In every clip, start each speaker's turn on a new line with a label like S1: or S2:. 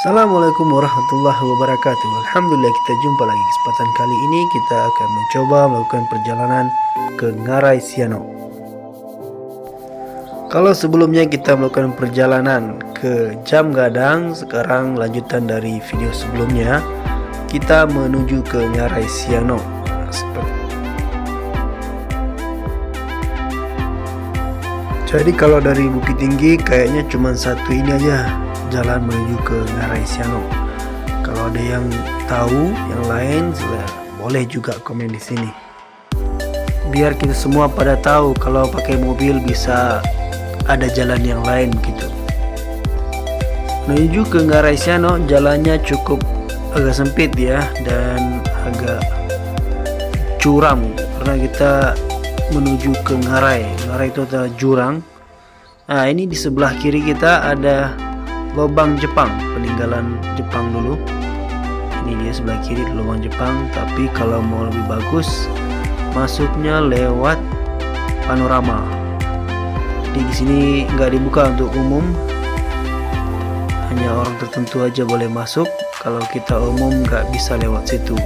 S1: Assalamualaikum warahmatullahi wabarakatuh. Alhamdulillah, kita jumpa lagi. Kesempatan kali ini kita akan mencoba melakukan perjalanan ke Ngarai Siano. Kalau sebelumnya kita melakukan perjalanan ke Jam Gadang, sekarang lanjutan dari video sebelumnya kita menuju ke Ngarai Siano. Jadi kalau dari Bukit Tinggi kayaknya cuma satu ini aja jalan menuju ke Ngarai Siano. Kalau ada yang tahu yang lain, boleh juga komen di sini. Biar kita semua pada tahu kalau pakai mobil bisa ada jalan yang lain gitu. Menuju ke Ngarai Siano jalannya cukup agak sempit ya, dan agak curam karena kita menuju ke Ngarai. Ngarai itu adalah jurang. Nah, ini di sebelah kiri kita ada lubang Jepang, peninggalan Jepang dulu. Ini dia sebelah kiri lubang Jepang, tapi kalau mau lebih bagus masuknya lewat panorama. Jadi di sini nggak dibuka untuk umum, hanya orang tertentu aja boleh masuk. Kalau kita umum nggak bisa lewat situ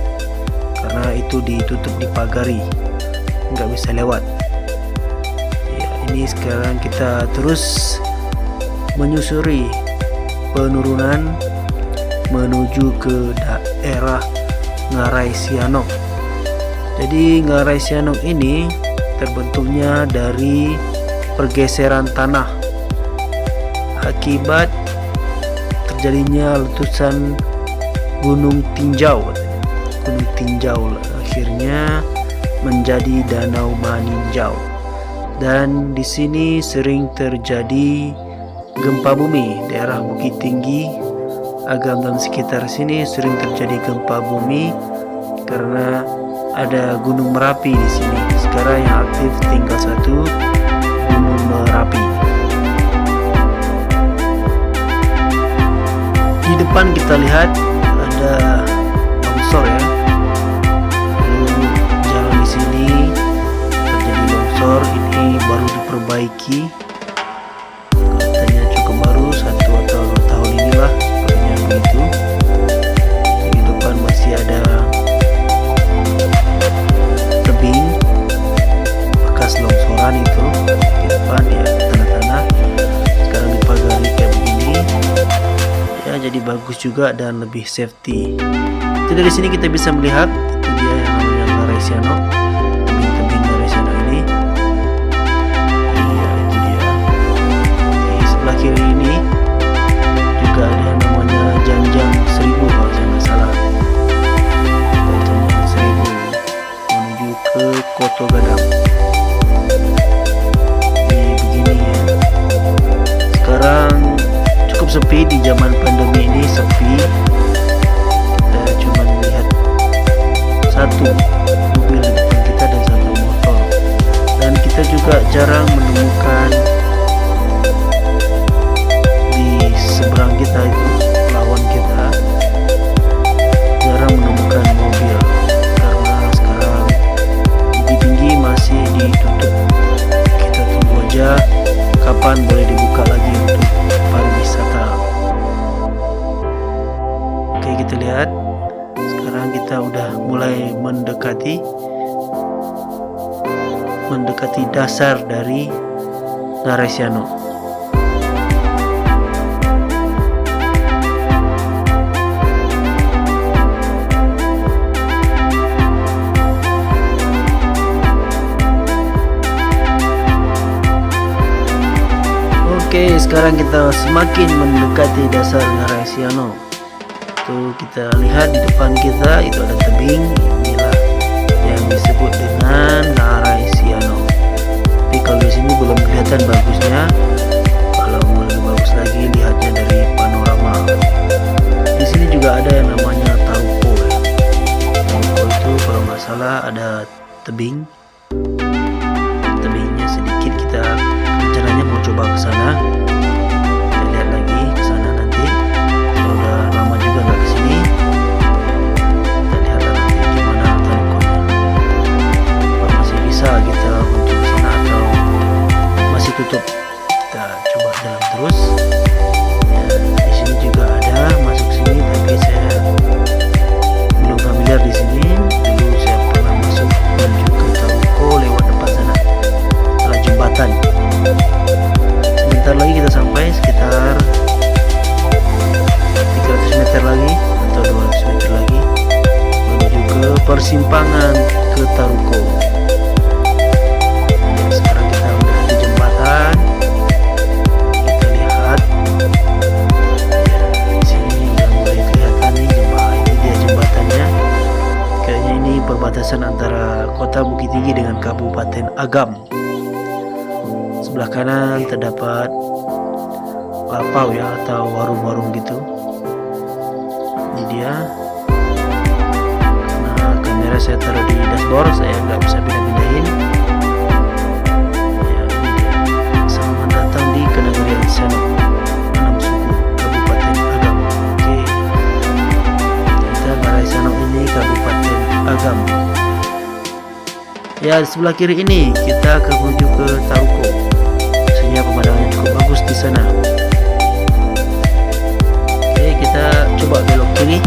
S1: karena itu ditutup dipagari, nggak bisa lewat. Ya, ini sekarang kita terus menyusuri penurunan menuju ke daerah Ngarai Siano. Jadi Ngarai Siano ini terbentuknya dari pergeseran tanah akibat terjadinya letusan Gunung Tinjau. Gunung Tinjau akhirnya menjadi Danau Maninjau, dan di sini sering terjadi gempa bumi. Daerah Bukit Tinggi, Agam dan sekitar sini sering terjadi gempa bumi karena ada Gunung Merapi di sini. Sekarang yang aktif tinggal satu, Gunung Merapi. Di depan kita lihat ada longsor ya. Lalu jalan di sini terjadi longsor, ini baru diperbaiki. Di depan masih ada tebing bekas longsoran itu. Di depan ya tanah-tanah, sekarang dipagari kayak begini ya, jadi bagus juga dan lebih safety. Itu dari sini kita bisa melihat itu dia yang namanya Ngarai Siano, tebing-tebing Ngarai Siano ini. Iya, itu dia. Di sebelah kiri ini juga ada namanya Janjang Seribu kalau saya nggak salah. Janjang Seribu menuju ke Koto Gadang. Ini begini ya. Sekarang cukup sepi, di zaman pandemi ini sepi. Kita cuma melihat satu mobil di depan kita dan satu motor, dan kita juga jarang menemukan di seberang kita itu, lawan kita jarang menemukan mobil karena sekarang Bukit Tinggi masih ditutup. Kita tunggu aja kapan boleh dibuka lagi untuk pariwisata. Oke, kita lihat sekarang kita udah mulai mendekati dasar dari Ngarai Siano. Oke, sekarang kita semakin mendekati dasar Ngarai Siano. Tuh kita lihat di depan kita itu ada tebing. Inilah yang disebut dengan Ngarai Siano. Tapi kalau di sini belum kelihatan bagusnya. Kalau mau lebih bagus lagi, lihatnya dari panorama. Di sini juga ada yang namanya Taupo. Taupo itu kalau nggak salah ada tebing. Tebingnya sedikit, kita rencananya mau coba ke sana. Kita lihat lagi ke sana nanti. Kalau udah lama juga nggak ke sini, kita lihat nanti gimana taukonya. Kalau masih bisa kita menuju ke sana atau masih tutup, kita coba jalan terus. Ya, di sini juga ada masuk perbatasan antara kota Bukit Tinggi dengan Kabupaten Agam. Sebelah kanan terdapat lapau ya, atau warung-warung gitu. Ini dia. Karena kamera saya taruh di dashboard, saya nggak bisa pindah-pindahin. Ya, ini dia. Selamat datang di Kenagarian Sianok, enam suku Kabupaten Agam. Oke, kita Ngarai Sianok ini Kabupaten Agam. Ya, di sebelah kiri ini kita akan menuju ke Taruko. Sebenarnya pemandangannya cukup bagus di sana. Oke, kita coba belok kiri.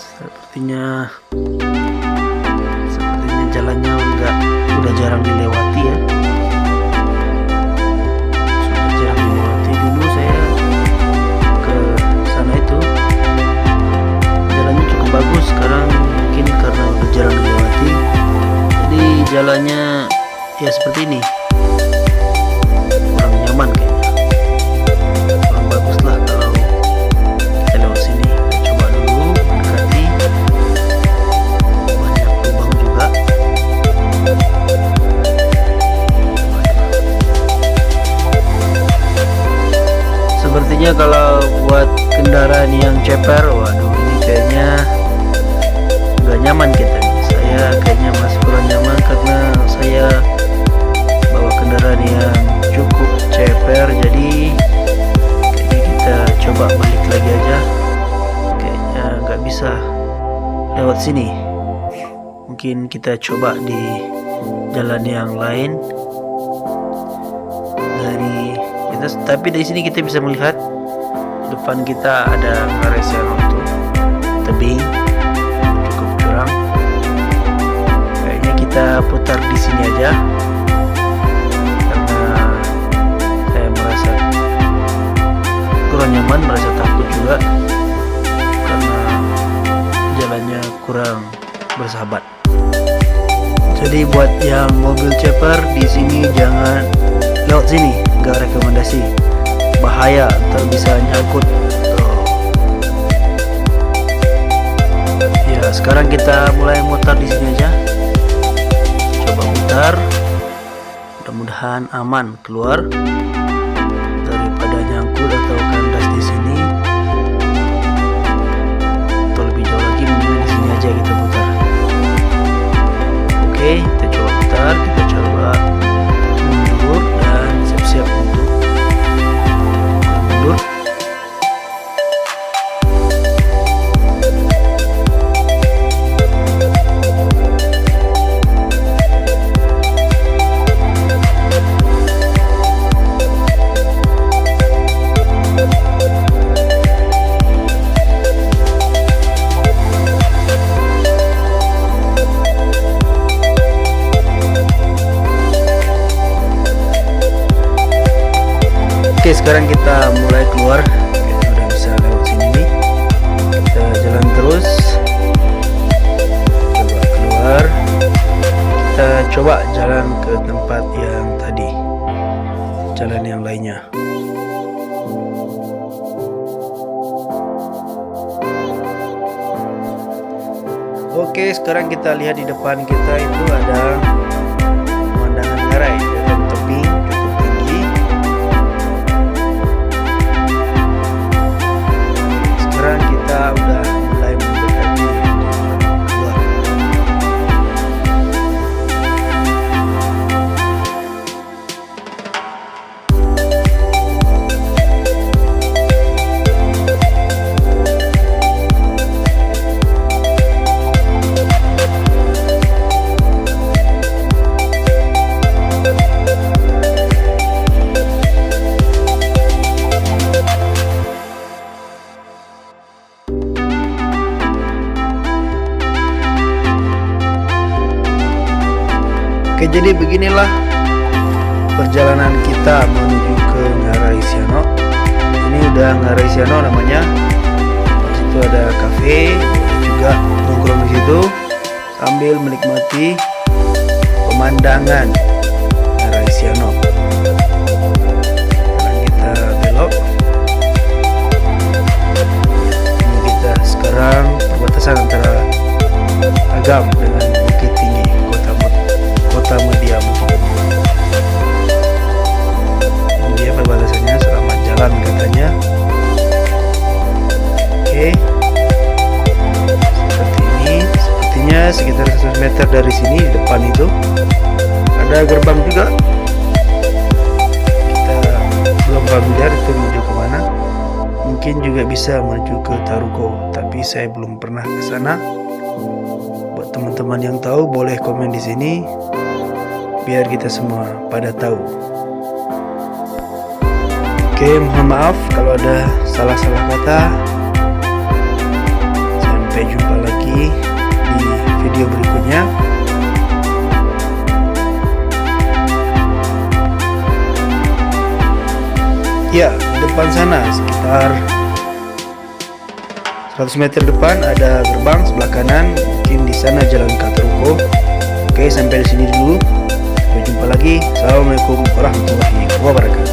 S1: Sepertinya jalannya udah jarang dilewati ya. Sudah jarang dilewati. Dulu saya ke sana itu jalannya cukup bagus. Sekarang mungkin karena udah jarang dilewati, jadi jalannya ya seperti ini, kurang nyaman kayaknya, kurang bagus lah kalau kita lewat sini. Coba dulu mendekati, banyak lubang juga. Sepertinya kalau buat kendaraan yang ceper, waduh ini kayaknya nggak nyaman kita. Saya kayaknya masih kurang nyaman karena saya bawa kendaraan yang cukup ceper, jadi kayaknya kita coba balik lagi aja. Kayaknya nggak bisa lewat sini. Mungkin kita coba di jalan yang lain. Tapi dari sini kita bisa melihat depan kita ada Ngarai Sianok itu, tebing cukup curam. Kayaknya kita putar di sini aja karena saya merasa kurang nyaman, merasa takut juga karena jalannya kurang bersahabat. Jadi buat yang mobil ceper di sini jangan lewat sini, nggak rekomendasi, bahaya, ntar bisa nyangkut. Ya, sekarang kita mulai mutar di sini aja. Coba mutar, mudah-mudahan aman keluar daripada nyangkut atau kandas di sini. Atau lebih jauh lagi, mending di sini aja kita putar. Oke, kita coba putar, kita coba mundur dan siap-siap untuk mundur. Oke, sekarang kita mulai keluar. Kita udah bisa lewat sini nih. Kita jalan terus. Coba keluar. Kita coba jalan ke tempat yang tadi. Jalan yang lainnya. Oke, sekarang kita lihat di depan kita itu ada pemandangan Ngarai dan tebing cukup tinggi. Sekarang kita udah mulai mendekati keluar. Oke, jadi beginilah perjalanan kita menuju ke Ngarai Sianok. Ini udah Ngarai Sianok namanya. Di situ ada kafe, juga nongkrong di situ sambil menikmati pemandangan Ngarai Sianok. seberang perbatasan antara Agam dengan Bukit Tinggi, kota Media Bukit. Ini dia perbatasannya, selamat jalan katanya. Oke, seperti ini. Sepertinya sekitar 100 meter dari sini, di depan itu ada gerbang juga. Kita belum familiar itu menuju kemana. Mungkin juga bisa menuju ke Taruko, tapi saya belum pernah ke sana. Buat teman-teman yang tahu boleh komen di sini biar kita semua pada tahu. Oke, mohon maaf kalau ada salah-salah kata. Sampai jumpa lagi di video berikutnya. Ya, di depan sana sekitar 100 meter depan ada gerbang sebelah kanan. Mungkin di sana jalan ke Taruko. Oke, sampai di sini dulu. Sampai jumpa lagi. Assalamualaikum warahmatullahi wabarakatuh.